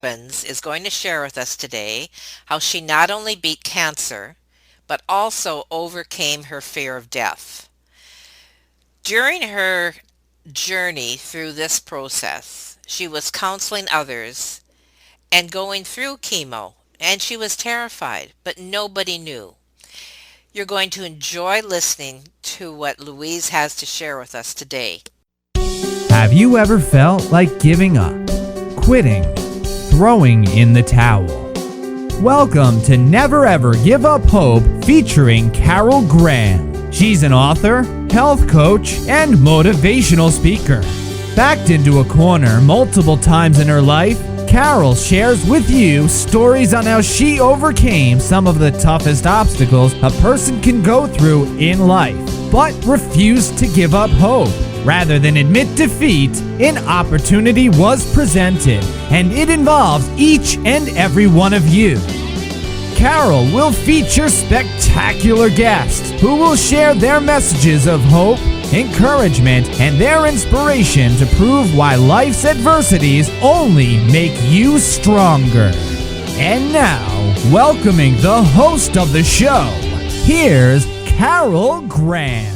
Evans is going to share with us today how she not only beat cancer, but also overcame her fear of death. During her journey through this process, she was counseling others and going through chemo, and she was terrified, but nobody knew. You're going to enjoy listening to what Louise has to share with us today. Have you ever felt like giving up, quitting, throwing in the towel? Welcome to Never Ever Give Up Hope featuring Carol Graham. She's an author, health coach, and motivational speaker. Backed into a corner multiple times in her life, Carol shares with you stories on how she overcame some of the toughest obstacles a person can go through in life, but refused to give up hope. Rather than admit defeat, an opportunity was presented, and it involves each and every one of you. Carol will feature spectacular guests who will share their messages of hope, encouragement, and their inspiration to prove why life's adversities only make you stronger. And now, welcoming the host of the show, here's Carol Graham.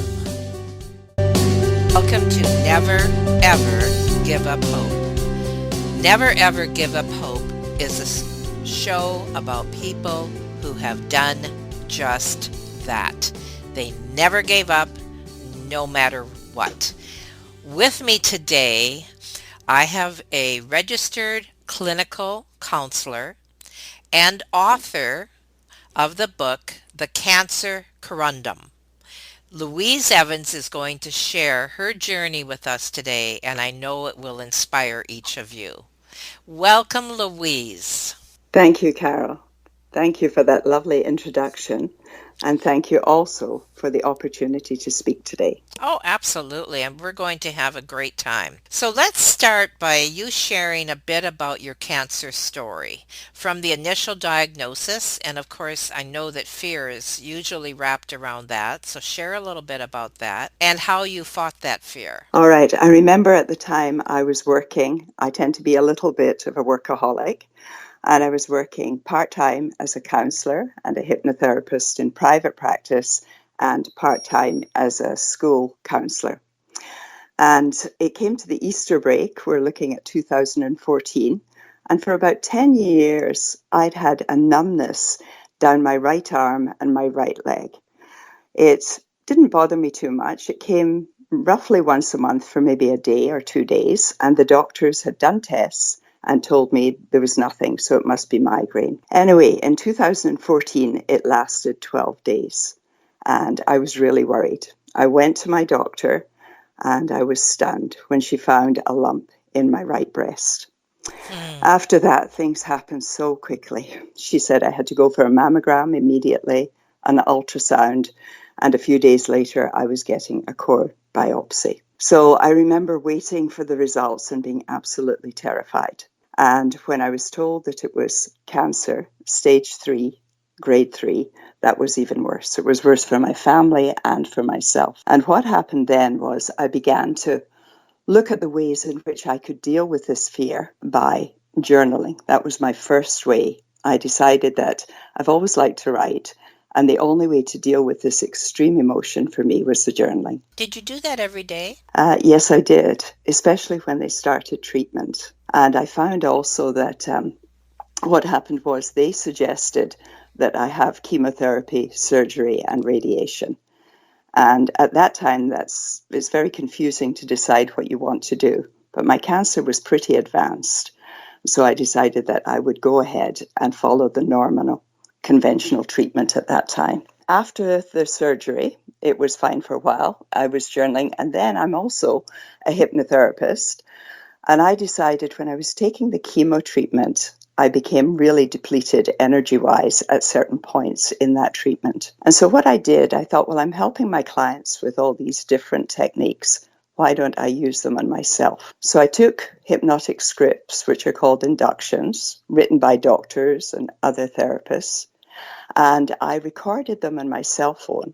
Welcome to Never Ever Give Up Hope. Never Ever Give Up Hope is a show about people who have done just that. They never gave up, no matter what. With me today, I have a registered clinical counselor and author of the book, The Cancer Conundrum. Louise Evans is going to share her journey with us today, and I know it will inspire each of you. Welcome, Louise. Thank you, Carol. Thank you for that lovely introduction. And thank you also for the opportunity to speak today. Oh, absolutely. And we're going to have a great time. So let's start by you sharing a bit about your cancer story from the initial diagnosis. And of course, I know that fear is usually wrapped around that. So share a little bit about that and how you fought that fear. All right. I remember at the time I was working. I tend to be a little bit of a workaholic. And I was working part-time as a counselor and a hypnotherapist in private practice and part-time as a school counselor. And it came to the Easter break. We're looking at 2014. And for about 10 years, I'd had a numbness down my right arm and my right leg. It didn't bother me too much. It came roughly once a month for maybe a day or 2 days. And the doctors had done tests and told me there was nothing, so it must be migraine. Anyway, in 2014, it lasted 12 days, and I was really worried. I went to my doctor, and I was stunned when she found a lump in my right breast. After that, things happened so quickly. She said I had to go for a mammogram immediately, an ultrasound, and a few days later, I was getting a core biopsy. So I remember waiting for the results and being absolutely terrified. And when I was told that it was cancer, stage 3, grade 3, that was even worse. It was worse for my family and for myself. And what happened then was I began to look at the ways in which I could deal with this fear by journaling. That was my first way. I decided that I've always liked to write. And the only way to deal with this extreme emotion for me was the journaling. Did you do that every day? Yes, I did, especially when they started treatment. And I found also that what happened was they suggested that I have chemotherapy, surgery, and radiation. And at that time, it's very confusing to decide what you want to do. But my cancer was pretty advanced. So I decided that I would go ahead and follow the normal conventional treatment at that time. After the surgery, it was fine for a while. I was journaling, and then I'm also a hypnotherapist. And I decided when I was taking the chemo treatment, I became really depleted energy-wise at certain points in that treatment. And so what I did, I thought, well, I'm helping my clients with all these different techniques. Why don't I use them on myself? So I took hypnotic scripts, which are called inductions, written by doctors and other therapists. And I recorded them on my cell phone.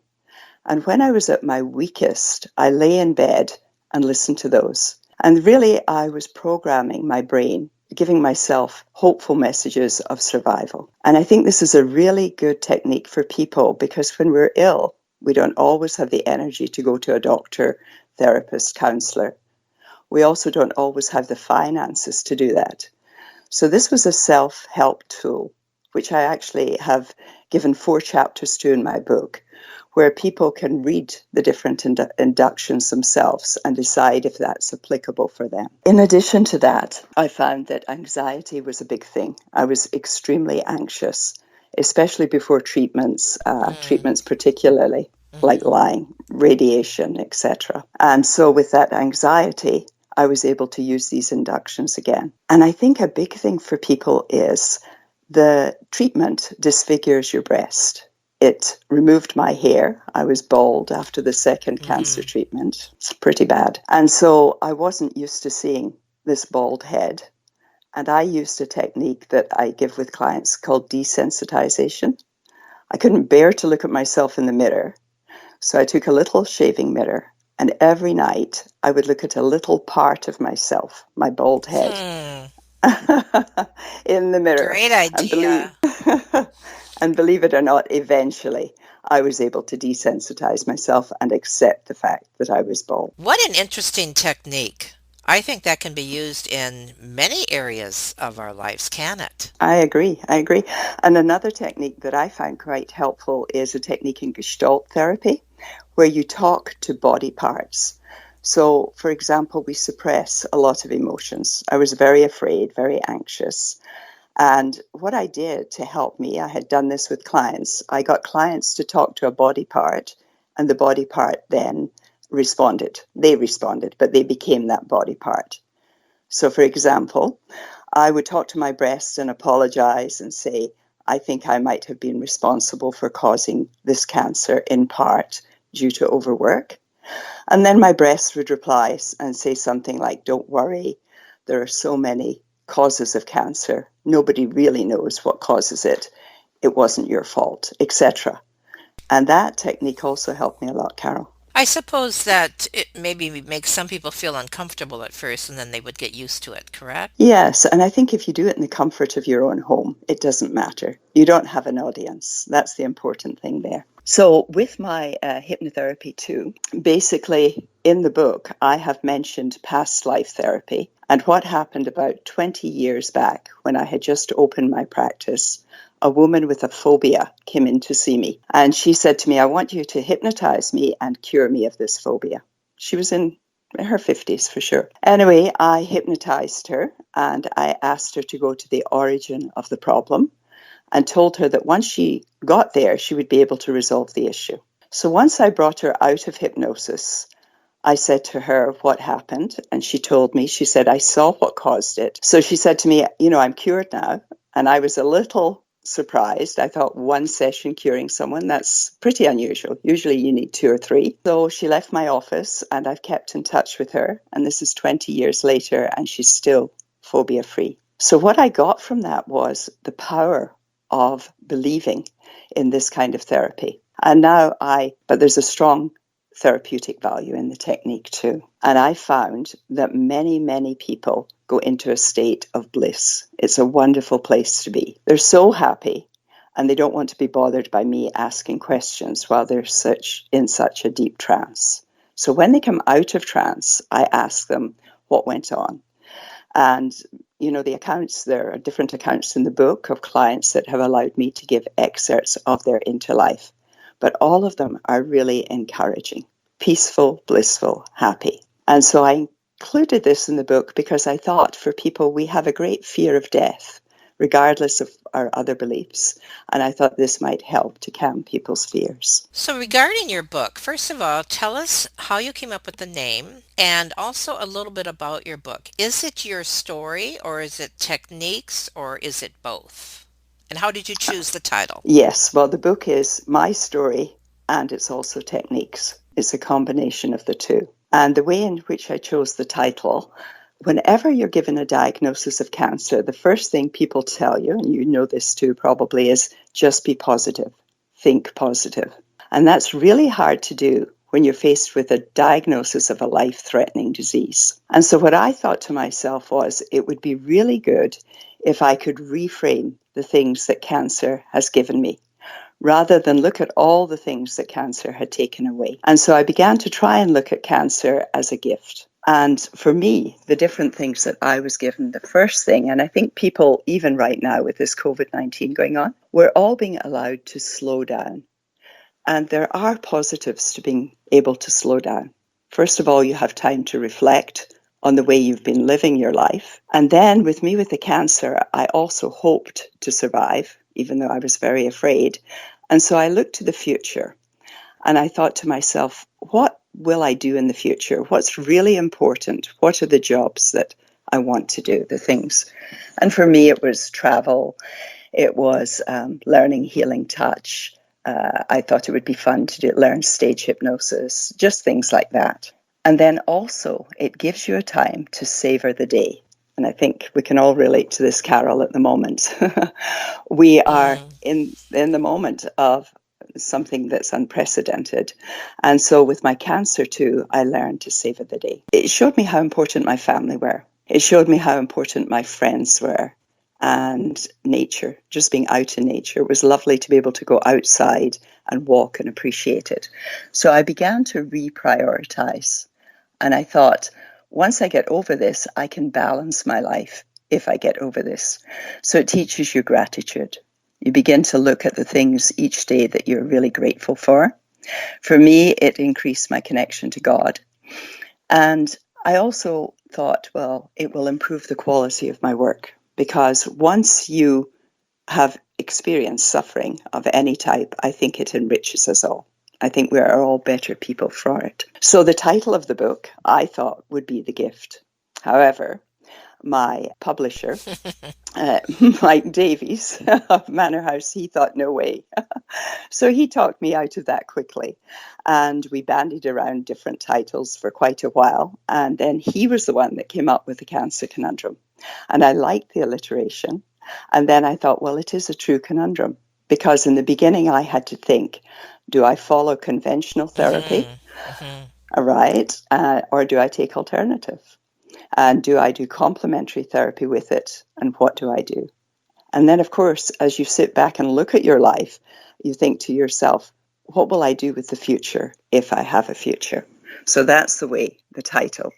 And when I was at my weakest, I lay in bed and listened to those. And really, I was programming my brain giving myself hopeful messages of survival. And I think this is a really good technique for people because when we're ill, we don't always have the energy to go to a doctor, therapist, counselor. We also don't always have the finances to do that. So this was a self-help tool, which I actually have given 4 chapters to in my book, where people can read the different inductions themselves and decide if that's applicable for them. In addition to that, I found that anxiety was a big thing. I was extremely anxious, especially before treatments, treatments particularly, like lying, radiation, etc. And so with that anxiety, I was able to use these inductions again. And I think a big thing for people is the treatment disfigures your breast. It removed my hair. I was bald after the second cancer treatment. It's pretty bad. And so I wasn't used to seeing this bald head. And I used a technique that I give with clients called desensitization. I couldn't bear to look at myself in the mirror. So I took a little shaving mirror, and every night I would look at a little part of myself, my bald head, in the mirror. Great idea. And believe it or not, eventually I was able to desensitize myself and accept the fact that I was bald. What an interesting technique. I think that can be used in many areas of our lives, can it? I agree. And another technique that I find quite helpful is a technique in Gestalt therapy, where you talk to body parts. So, for example, we suppress a lot of emotions. I was very afraid, very anxious. And what I did to help me, I had done this with clients. I got clients to talk to a body part, and the body part then responded. They responded, but they became that body part. So, for example, I would talk to my breast and apologize and say, I think I might have been responsible for causing this cancer in part due to overwork. And then my breast would reply and say something like, don't worry, there are so many causes of cancer. Nobody really knows what causes it. It wasn't your fault, etc. And that technique also helped me a lot, Carol. I suppose that it maybe makes some people feel uncomfortable at first and then they would get used to it, correct? Yes, and I think if you do it in the comfort of your own home, it doesn't matter. You don't have an audience. That's the important thing there. So with my hypnotherapy too, basically in the book, I have mentioned past life therapy and what happened about 20 years back when I had just opened my practice. A woman with a phobia came in to see me and she said to me, I want you to hypnotize me and cure me of this phobia. She was in her 50s for sure. Anyway, I hypnotized her and I asked her to go to the origin of the problem and told her that once she got there, she would be able to resolve the issue. So once I brought her out of hypnosis, I said to her what happened, and she told me, she said, I saw what caused it. So she said to me, I'm cured now. And I was a little surprised. I thought one session curing someone, that's pretty unusual. Usually you need 2 or 3. So she left my office and I've kept in touch with her. And this is 20 years later and she's still phobia free. So what I got from that was the power of believing in this kind of therapy. And now but there's a strong therapeutic value in the technique too. And I found that many, many people go into a state of bliss. It's a wonderful place to be. They're so happy and they don't want to be bothered by me asking questions while they're in such a deep trance. So when they come out of trance, I ask them what went on. And the accounts, there are different accounts in the book of clients that have allowed me to give excerpts of their interlife. But all of them are really encouraging, peaceful, blissful, happy. And so I included this in the book because I thought for people, we have a great fear of death, regardless of our other beliefs. And I thought this might help to calm people's fears. So regarding your book, first of all, tell us how you came up with the name and also a little bit about your book. Is it your story or is it techniques or is it both? And how did you choose the title? Yes, well, the book is my story and it's also techniques. It's a combination of the two. And the way in which I chose the title, whenever you're given a diagnosis of cancer, the first thing people tell you, and you know this too probably, is just be positive, think positive. And that's really hard to do when you're faced with a diagnosis of a life-threatening disease. And so what I thought to myself was it would be really good if I could reframe the things that cancer has given me, rather than look at all the things that cancer had taken away. And so I began to try and look at cancer as a gift. And for me, the different things that I was given, the first thing, and I think people, even right now with this COVID-19 going on, we're all being allowed to slow down. And there are positives to being able to slow down. First of all, you have time to reflect on the way you've been living your life. And then with me with the cancer, I also hoped to survive, even though I was very afraid. And so I looked to the future and I thought to myself, what will I do in the future? What's really important? What are the jobs that I want to do, the things? And for me, it was travel. It was learning healing touch. I thought it would be fun to learn stage hypnosis, just things like that. And then also, it gives you a time to savor the day. And I think we can all relate to this, Carol, at the moment. We are in the moment of something that's unprecedented. And so with my cancer too, I learned to savor the day. It showed me how important my family were. It showed me how important my friends were. And nature, just being out in nature. It was lovely to be able to go outside and walk and appreciate it. So I began to reprioritize. And I thought, once I get over this, I can balance my life if I get over this. So it teaches you gratitude. You begin to look at the things each day that you're really grateful for. For me, it increased my connection to God. And I also thought, well, it will improve the quality of my work. Because once you have experienced suffering of any type, I think it enriches us all. I think we are all better people for it. So the title of the book, I thought, would be The Gift. However, my publisher, Mike Davies of Manor House, he thought, no way. So he talked me out of that quickly. And we bandied around different titles for quite a while. And then he was the one that came up with The Cancer Conundrum. And I liked the alliteration. And then I thought, well, it is a true conundrum. Because in the beginning, I had to think, do I follow conventional therapy? All right. Or do I take alternative? And do I do complementary therapy with it? And what do I do? And then, of course, as you sit back and look at your life, you think to yourself, what will I do with the future if I have a future? So that's the way the title,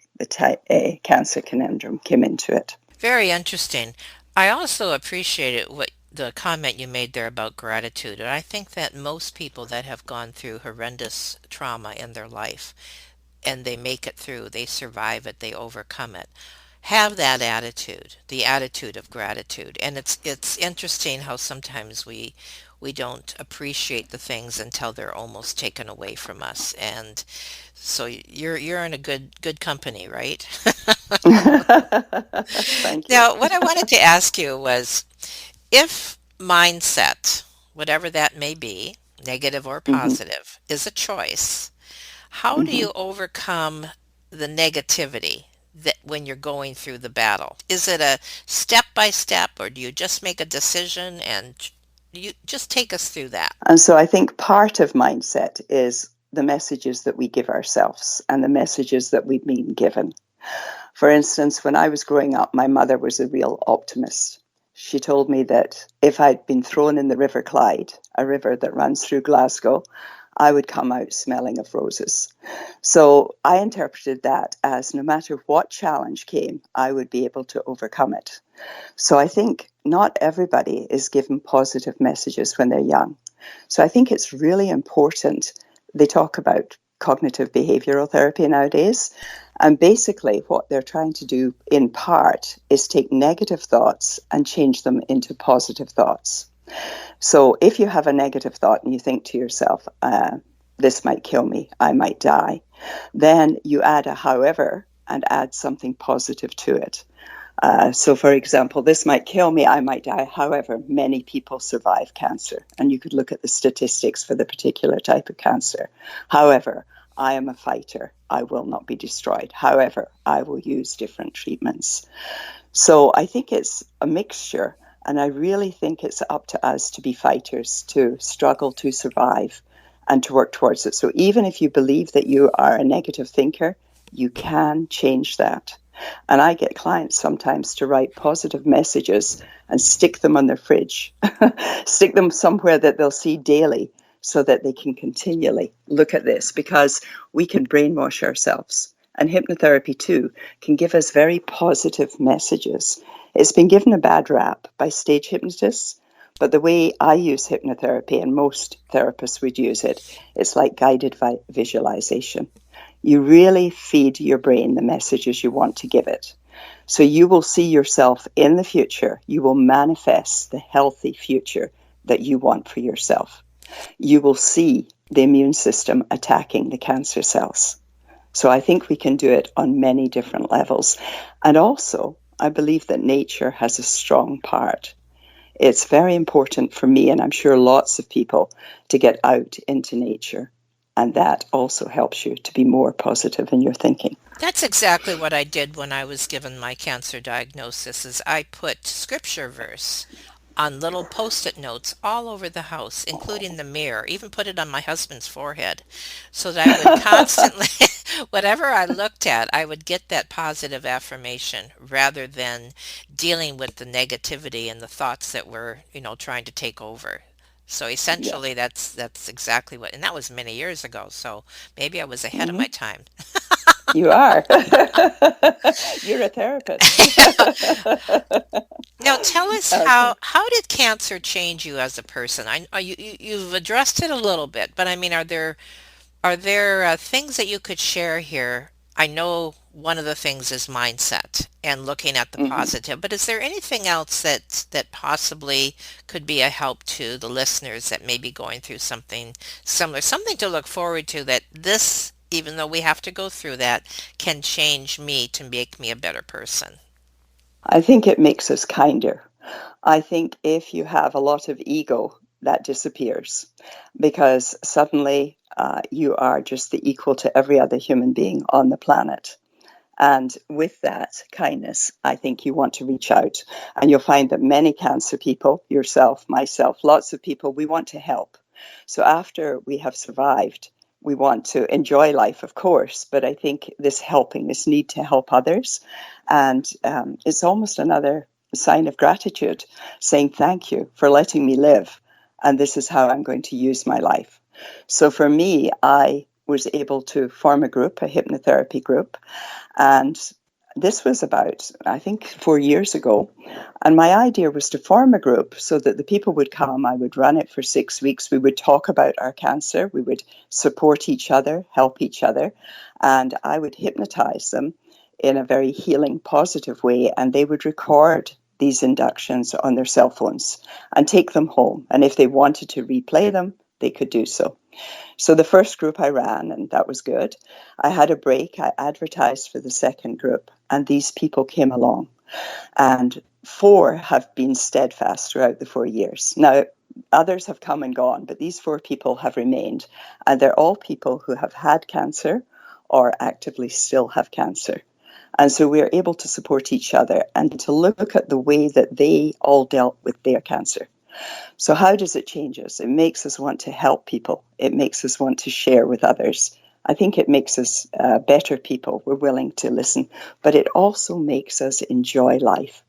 Cancer Conundrum, came into it. Very interesting. I also appreciated what the comment you made there about gratitude. And I think that most people that have gone through horrendous trauma in their life and they make it through, they survive it, they overcome it, have that attitude, the attitude of gratitude. And it's interesting how sometimes we don't appreciate the things until they're almost taken away from us. And so you're in a good company, right? Thank you. Now, what I wanted to ask you was if mindset, whatever that may be, negative or Mm-hmm, positive, is a choice, how do mm-hmm. you overcome the negativity that when you're going through the battle? Is it a step by step, or do you just make a decision and you just take us through that? And so I think part of mindset is the messages that we give ourselves and the messages that we've been given. For instance, when I was growing up, my mother was a real optimist. She told me that if I'd been thrown in the River Clyde, a river that runs through Glasgow, I would come out smelling of roses. So I interpreted that as no matter what challenge came, I would be able to overcome it. So I think not everybody is given positive messages when they're young. So I think it's really important. They talk about cognitive behavioral therapy nowadays. And basically what they're trying to do in part is take negative thoughts and change them into positive thoughts. So if you have a negative thought and you think to yourself, this might kill me, I might die, then you add a however and add something positive to it. So, for example, this might kill me, I might die. However, many people survive cancer. And you could look at the statistics for the particular type of cancer. However, I am a fighter. I will not be destroyed. However, I will use different treatments. So I think it's a mixture. And I really think it's up to us to be fighters, to struggle to survive and to work towards it. So even if you believe that you are a negative thinker, you can change that. And I get clients sometimes to write positive messages and stick them on their fridge, stick them somewhere that they'll see daily so that they can continually look at this, because we can brainwash ourselves. And hypnotherapy, too, can give us very positive messages. It's been given a bad rap by stage hypnotists, but the way I use hypnotherapy, and most therapists would use it, it's like guided visualization. You really feed your brain the messages you want to give it. So you will see yourself in the future. You will manifest the healthy future that you want for yourself. You will see the immune system attacking the cancer cells. So I think we can do it on many different levels. And also, I believe that nature has a strong part. It's very important for me, and I'm sure lots of people, to get out into nature. And that also helps you to be more positive in your thinking. That's exactly what I did when I was given my cancer diagnosis is I put scripture verse on little post-it notes all over the house, including the mirror, even put it on my husband's forehead, so that I would constantly, whatever I looked at, I would get that positive affirmation rather than dealing with the negativity and the thoughts that were, trying to take over. So Yeah, essentially that's exactly what, and that was many years ago, so maybe I was ahead of hmm my time. you are. You're a therapist. Now tell us Okay. how did cancer change you as a person? You've addressed it a little bit, but I mean, are there things that you could share here? I know one of the things is mindset and looking at the hmm positive, but is there anything else that possibly could be a help to the listeners that may be going through something similar, something to look forward to that this, even though we have to go through that, can change me to make me a better person? I think it makes us kinder. I think if you have a lot of ego, that disappears because suddenly you are just the equal to every other human being on the planet. And with that kindness, I think you want to reach out. And you'll find that many cancer people, yourself, myself, lots of people, we want to help. So after we have survived, we want to enjoy life, of course, but I think this helping, this need to help others, and it's almost another sign of gratitude, saying thank you for letting me live, and this is how I'm going to use my life. So for me, I was able to form a group, a hypnotherapy group, and this was about, I think, 4 years ago. And my idea was to form a group so that the people would come. I would run it for 6 weeks. We would talk about our cancer. We would support each other, help each other. And I would hypnotize them in a very healing, positive way. And they would record these inductions on their cell phones and take them home. And if they wanted to replay them, they could do so. So the first group I ran, and that was good. I had a break. I advertised for the second group, and these people came along. And four have been steadfast throughout the 4 years. Now, others have come and gone, but these four people have remained. And they're all people who have had cancer or actively still have cancer. And so we're able to support each other and to look at the way that they all dealt with their cancer. So, how does it change us? It makes us want to help people. It makes us want to share with others. I think it makes us better people. We're willing to listen, but it also makes us enjoy life.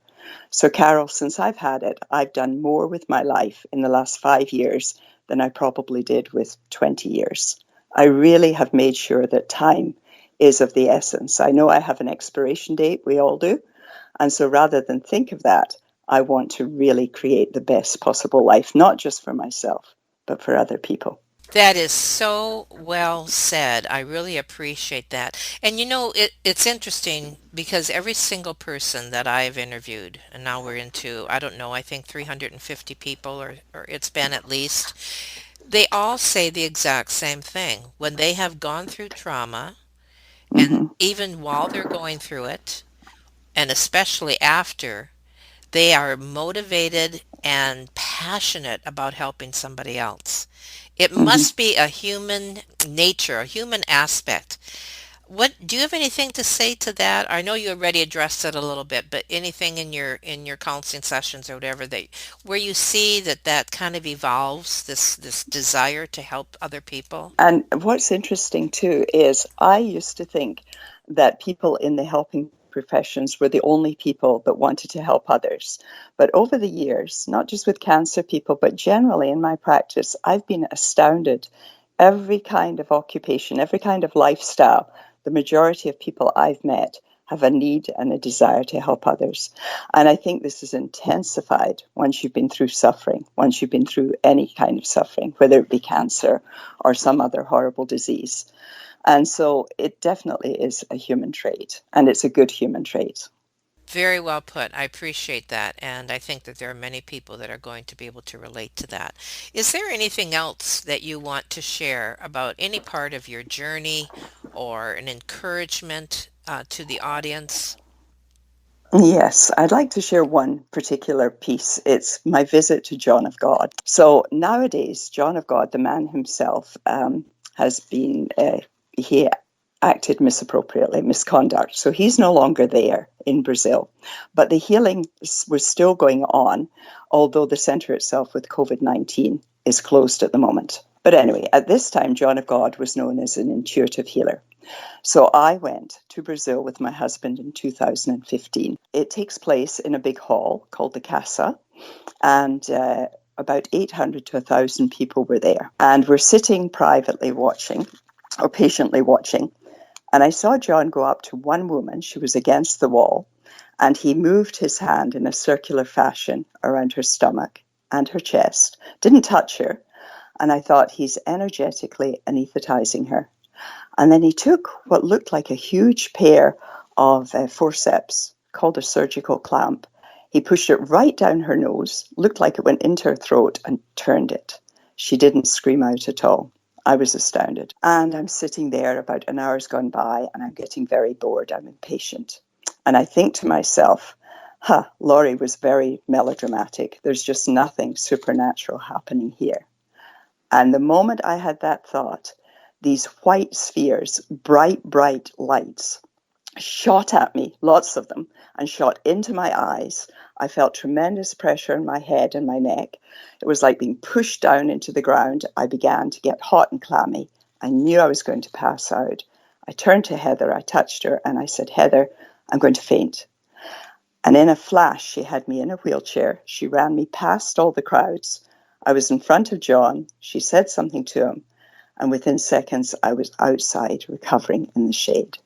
So, Carol, since I've had it, I've done more with my life in the last 5 years than I probably did with 20 years. I really have made sure that time is of the essence. I know I have an expiration date, we all do. And so rather than think of that, I want to really create the best possible life, not just for myself, but for other people. That is so well said. I really appreciate that. And it's interesting because every single person that I've interviewed, and now we're into, I don't know, I think 350 people, or it's been at least, they all say the exact same thing. When they have gone through trauma, and hmm even while they're going through it, and especially after, they are motivated and passionate about helping somebody else. It hmm must be a human nature, a human aspect. What do you have anything to say to that? I know you already addressed it a little bit, but anything in your counseling sessions or whatever that where you see that that kind of evolves this desire to help other people? And what's interesting too is I used to think that people in the helping professions were the only people that wanted to help others. But over the years, not just with cancer people, but generally in my practice, I've been astounded. Every kind of occupation, every kind of lifestyle, the majority of people I've met have a need and a desire to help others. And I think this is intensified once you've been through suffering, once you've been through any kind of suffering, whether it be cancer or some other horrible disease. And so it definitely is a human trait, and it's a good human trait. Very well put. I appreciate that. And I think that there are many people that are going to be able to relate to that. Is there anything else that you want to share about any part of your journey or an encouragement to the audience? Yes, I'd like to share one particular piece. It's my visit to John of God. So nowadays, John of God, the man himself, has been, he acted misappropriately, misconduct. So he's no longer there in Brazil. But the healing was still going on, although the center itself with COVID-19 is closed at the moment. But anyway, at this time, John of God was known as an intuitive healer. So I went to Brazil with my husband in 2015. It takes place in a big hall called the Casa, and about 800 to 1,000 people were there. And we're sitting privately watching, or patiently watching. And I saw John go up to one woman. She was against the wall, and he moved his hand in a circular fashion around her stomach and her chest. Didn't touch her. And I thought, he's energetically anesthetizing her. And then he took what looked like a huge pair of forceps called a surgical clamp. He pushed it right down her nose, looked like it went into her throat, and turned it. She didn't scream out at all. I was astounded. And I'm sitting there, about an hour's gone by, and I'm getting very bored. I'm impatient. And I think to myself, Laurie was very melodramatic. There's just nothing supernatural happening here. And the moment I had that thought, these white spheres, bright, bright lights, shot at me, lots of them, and shot into my eyes. I felt tremendous pressure in my head and my neck. It was like being pushed down into the ground. I began to get hot and clammy. I knew I was going to pass out. I turned to Heather, I touched her, and I said, Heather, I'm going to faint. And in a flash, she had me in a wheelchair. She ran me past all the crowds. I was in front of John. She said something to him. And within seconds, I was outside recovering in the shade.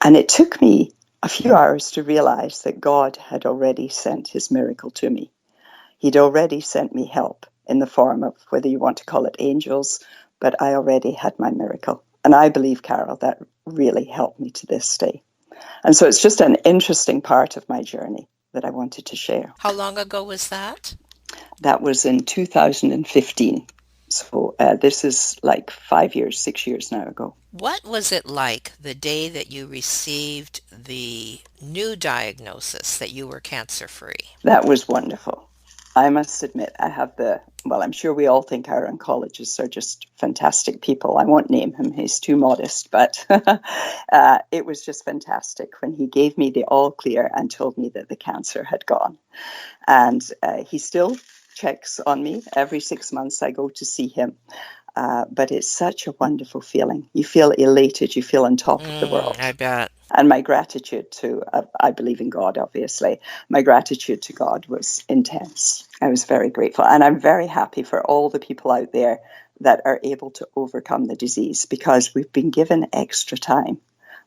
And it took me a few hours to realize that God had already sent his miracle to me. He'd already sent me help in the form of, whether you want to call it angels, but I already had my miracle. And I believe, Carol, that really helped me to this day. And so it's just an interesting part of my journey that I wanted to share. How long ago was that? That was in 2015. So this is like 5 years, 6 years now ago. What was it like the day that you received the new diagnosis that you were cancer free? That was wonderful. I must admit, I'm sure we all think our oncologists are just fantastic people. I won't name him, he's too modest, but it was just fantastic when he gave me the all clear and told me that the cancer had gone. And he still checks on me. Every 6 months I go to see him. But it's such a wonderful feeling. You feel elated. You feel on top of the world. I bet. And my gratitude to, I believe in God, obviously. My gratitude to God was intense. I was very grateful. And I'm very happy for all the people out there that are able to overcome the disease because we've been given extra time.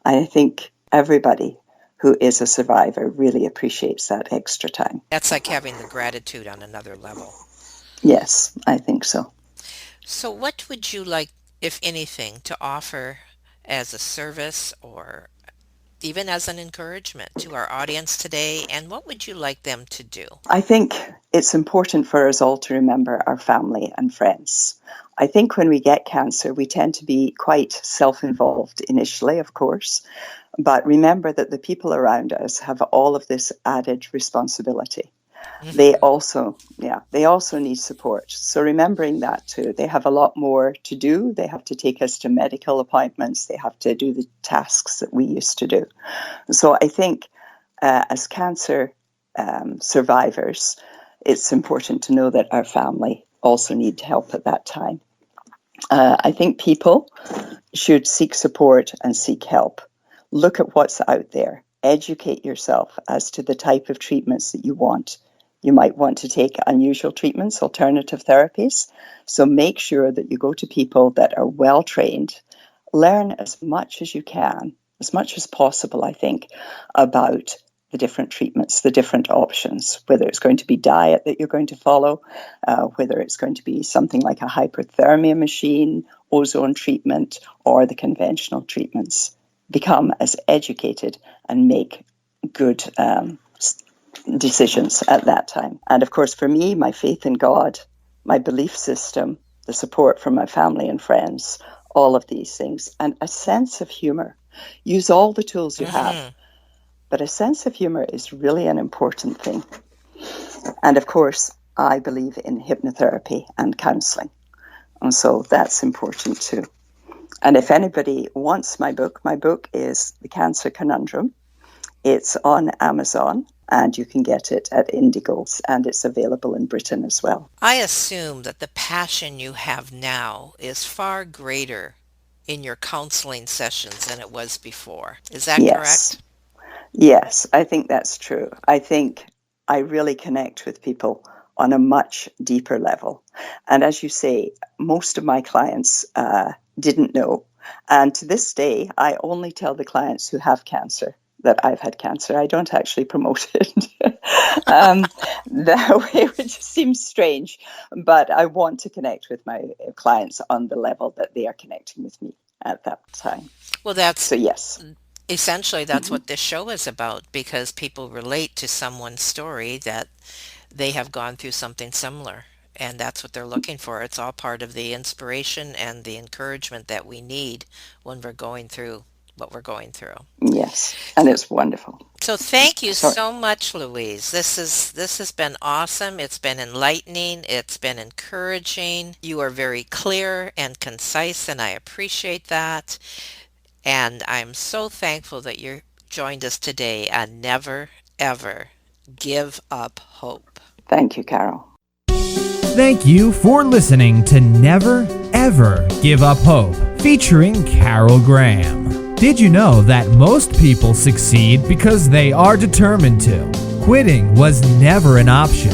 I think everybody who is a survivor really appreciates that extra time. That's like having the gratitude on another level. Yes, I think so. So what would you like, if anything, to offer as a service or even as an encouragement to our audience today? And what would you like them to do? I think it's important for us all to remember our family and friends. I think when we get cancer, we tend to be quite self-involved initially, of course, but remember that the people around us have all of this added responsibility. they also need support. So remembering that too, they have a lot more to do. They have to take us to medical appointments. They have to do the tasks that we used to do. So I think as cancer survivors, it's important to know that our family also need help at that time. I think people should seek support and seek help. Look at what's out there. Educate yourself as to the type of treatments that you want. You might want to take unusual treatments, alternative therapies. So make sure that you go to people that are well trained. Learn as much as you can, as much as possible, I think, about the different treatments, the different options, whether it's going to be diet that you're going to follow, whether it's going to be something like a hyperthermia machine, ozone treatment, or the conventional treatments. Become as educated and make good decisions at that time. And of course, for me, my faith in God, my belief system, the support from my family and friends, all of these things, and a sense of humor. Use all the tools you have. But a sense of humor is really an important thing. And of course, I believe in hypnotherapy and counseling. And so that's important too. And if anybody wants my book is The Cancer Conundrum. It's on Amazon and you can get it at Indigo's and it's available in Britain as well. I assume that the passion you have now is far greater in your counseling sessions than it was before. Is that correct? Yes, I think that's true. I think I really connect with people on a much deeper level. And as you say, most of my clients didn't know. And to this day, I only tell the clients who have cancer that I've had cancer. I don't actually promote it that way, which seems strange. But I want to connect with my clients on the level that they are connecting with me at that time. Well, that's so yes. Essentially, that's what this show is about, because people relate to someone's story that they have gone through something similar, and that's what they're looking for. It's all part of the inspiration and the encouragement that we need when we're going through what we're going through. Yes, and it's wonderful. So thank you so much, Louise. This has been awesome. It's been enlightening. It's been encouraging. You are very clear and concise, and I appreciate that. And I'm so thankful that you joined us today on Never, Ever Give Up Hope. Thank you, Carol. Thank you for listening to Never, Ever Give Up Hope, featuring Carol Graham. Did you know that most people succeed because they are determined to? Quitting was never an option.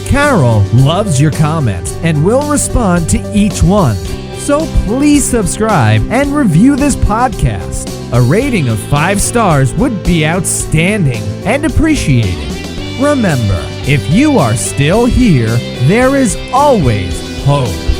Carol loves your comments and will respond to each one. So please subscribe and review this podcast. A rating of 5 stars would be outstanding and appreciated. Remember, if you are still here, there is always hope.